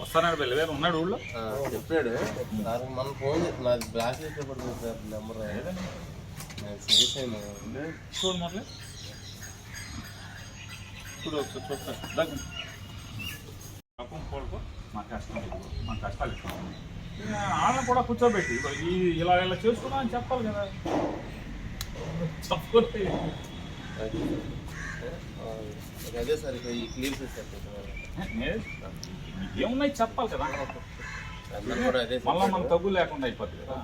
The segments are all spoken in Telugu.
వస్తానాడు వెళ్ళి ఉన్నాడు ఊళ్ళో చెప్పాడు. నాకు మన ఫోన్ నాది బ్లాక్ లిస్ట్ పడుతుంది సార్ నెంబర్ చూడు మొదలు చూడు చూస్తాను కోడుకో మా కష్టాలు వాళ్ళని కూడా కూర్చోబెట్టి ఇలా ఇలా చేసుకున్నా అని చెప్పాలి కదా. చెప్పకపోతే అదే సార్ ఈ క్లీన్ చేస్తారు ఏమున్నాయి చెప్పాలి కదా. మళ్ళీ మన తగ్గు లేకుండా అయిపోతుంది కదా.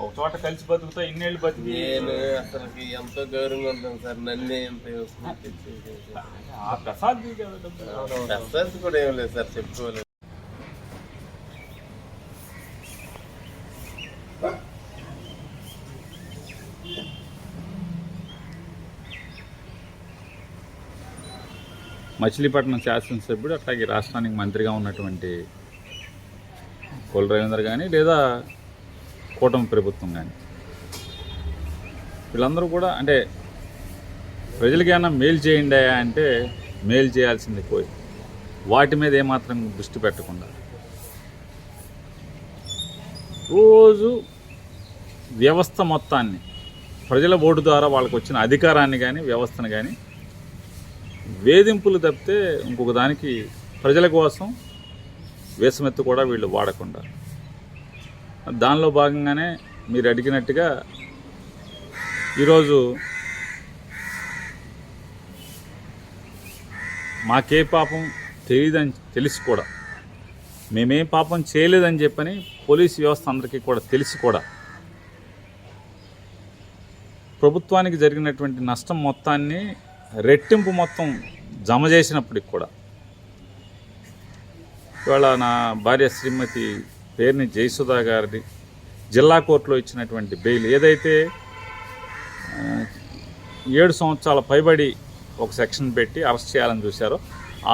ఒక చోట కలిసి బతుకుతా ఇన్నేళ్ళు బతికి నేను అసలు ఎంతో గౌరవంగా ఉంటాను సార్. నన్నే ఎంత ప్రసాద్ ప్రసాద్ కూడా ఏం లేదు సార్ చెప్పుకోలేదు. మచిలీపట్నం శాసనసభ్యుడు అట్లాగే రాష్ట్రానికి మంత్రిగా ఉన్నటువంటి కొల్లు రవీంద్ర కానీ లేదా కూటమి ప్రభుత్వం కానీ వీళ్ళందరూ కూడా అంటే ప్రజలకి ఏమన్నా మేలు చేయండి అంటే మేలు చేయాల్సింది పోయి వాటి మీద ఏమాత్రం దృష్టి పెట్టకుండా రోజు వ్యవస్థ మొత్తాన్ని ప్రజల ఓటు ద్వారా వాళ్ళకు వచ్చిన అధికారాన్ని కానీ వ్యవస్థను కానీ వేధింపులు తప్పితే ఇంకొక దానికి ప్రజల కోసం వేసమెత్తు కూడా వీళ్ళు వాడకుండా దానిలో భాగంగానే మీరు అడిగినట్టుగా ఈరోజు మాకే పాపం తెలియదని తెలిసి కూడా మేమేం పాపం చేయలేదని చెప్పని పోలీస్ వ్యవస్థ అందరికీ కూడా తెలిసి కూడా ప్రభుత్వానికి జరిగినటువంటి నష్టం మొత్తాన్ని రెట్టింపు మొత్తం జమ చేసినప్పటికి కూడా ఇవాళ నా భార్య శ్రీమతి పేరుని జయసుధా గారిని జిల్లా కోర్టులో ఇచ్చినటువంటి బెయిల్ ఏదైతే 7 సంవత్సరాల పైబడి ఒక సెక్షన్ పెట్టి అరెస్ట్ చేయాలని చూశారో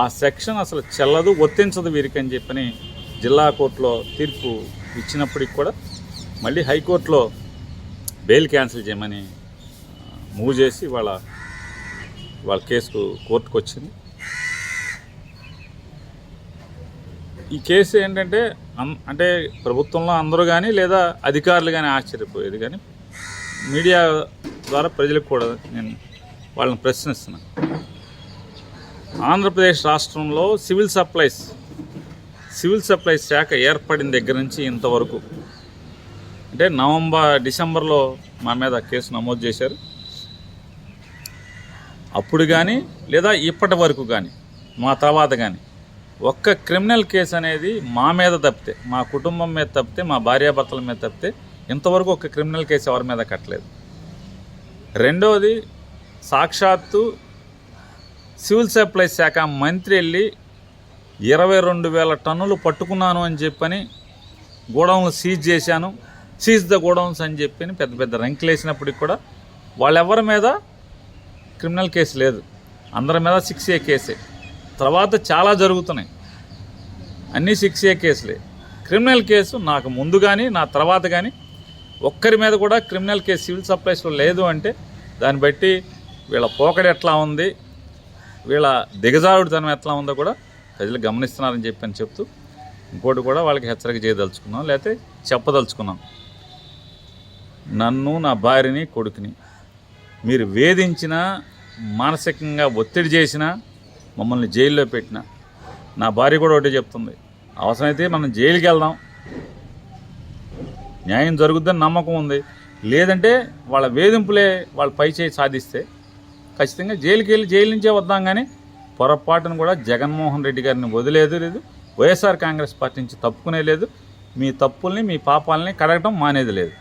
ఆ సెక్షన్ అసలు చెల్లదు ఒత్తించదు వీరికి అని చెప్పని జిల్లా కోర్టులో తీర్పు ఇచ్చినప్పటికి కూడా మళ్ళీ హైకోర్టులో బెయిల్ క్యాన్సిల్ చేయమని మూవ్ చేసి వాళ్ళ కేసు కోర్టుకు వచ్చింది. ఈ కేసు ఏంటంటే అంటే ప్రభుత్వంలో అందరూ కానీ లేదా అధికారులు కానీ ఆశ్చర్యపోయేది కానీ మీడియా ద్వారా ప్రజలకు కూడా నేను వాళ్ళని ప్రశ్నిస్తున్నాను. ఆంధ్రప్రదేశ్ రాష్ట్రంలో సివిల్ సప్లైస్ శాఖ ఏర్పడిన దగ్గర నుంచి ఇంతవరకు అంటే డిసెంబర్లో మా మీద కేసు నమోదు చేశారు. అప్పుడు కానీ లేదా ఇప్పటి వరకు కానీ మా తర్వాత కానీ ఒక్క క్రిమినల్ కేసు అనేది మా మీద తప్పితే మా కుటుంబం మీద తప్పితే మా భార్యాభర్తల మీద తప్పితే ఇంతవరకు ఒక క్రిమినల్ కేసు ఎవరి మీద కట్టలేదు. రెండవది సాక్షాత్తు సివిల్ సప్లైస్ శాఖ మంత్రి వెళ్ళి 22,000 టన్నులు పట్టుకున్నాను అని చెప్పని గోడౌన్లు సీజ్ ద గోడౌన్స్ అని చెప్పి పెద్ద పెద్ద రంకులు వేసినప్పటికి కూడా వాళ్ళెవరి మీద క్రిమినల్ కేసు లేదు. అందరి మీద 6A కేసే. తర్వాత చాలా జరుగుతున్నాయి, అన్నీ 6A కేసులే. క్రిమినల్ కేసు నాకు ముందు కానీ నా తర్వాత కానీ ఒక్కరి మీద కూడా క్రిమినల్ కేసు సివిల్ సప్లైస్లో లేదు అంటే దాన్ని బట్టి వీళ్ళ పోకడ ఎట్లా ఉంది, వీళ్ళ దిగజారుడితనం ఎట్లా ఉందో కూడా ప్రజలు గమనిస్తున్నారని చెప్పని చెప్తూ ఇంకోటి కూడా వాళ్ళకి హెచ్చరిక చేయదలుచుకున్నాం, లేకపోతే చెప్పదలుచుకున్నాం. నన్ను నా భార్యని కొడుకుని మీరు వేధించినా మానసికంగా ఒత్తిడి చేసినా మమ్మల్ని జైల్లో పెట్టినా నా భార్య కూడా ఒకటే చెప్తుంది, అవసరమైతే మనం జైలుకి వెళ్దాం, న్యాయం జరుగుద్దని నమ్మకం ఉంది, లేదంటే వాళ్ళ వేధింపులే వాళ్ళ పై చేయి సాధిస్తే ఖచ్చితంగా జైలు నుంచే వద్దాం. కానీ పొరపాటును కూడా జగన్మోహన్ రెడ్డి గారిని వదిలేదు లేదు, వైఎస్ఆర్ కాంగ్రెస్ పార్టీ నుంచి తప్పుకునే లేదు, మీ తప్పుల్ని మీ పాపాలని కడగటం మానేది లేదు.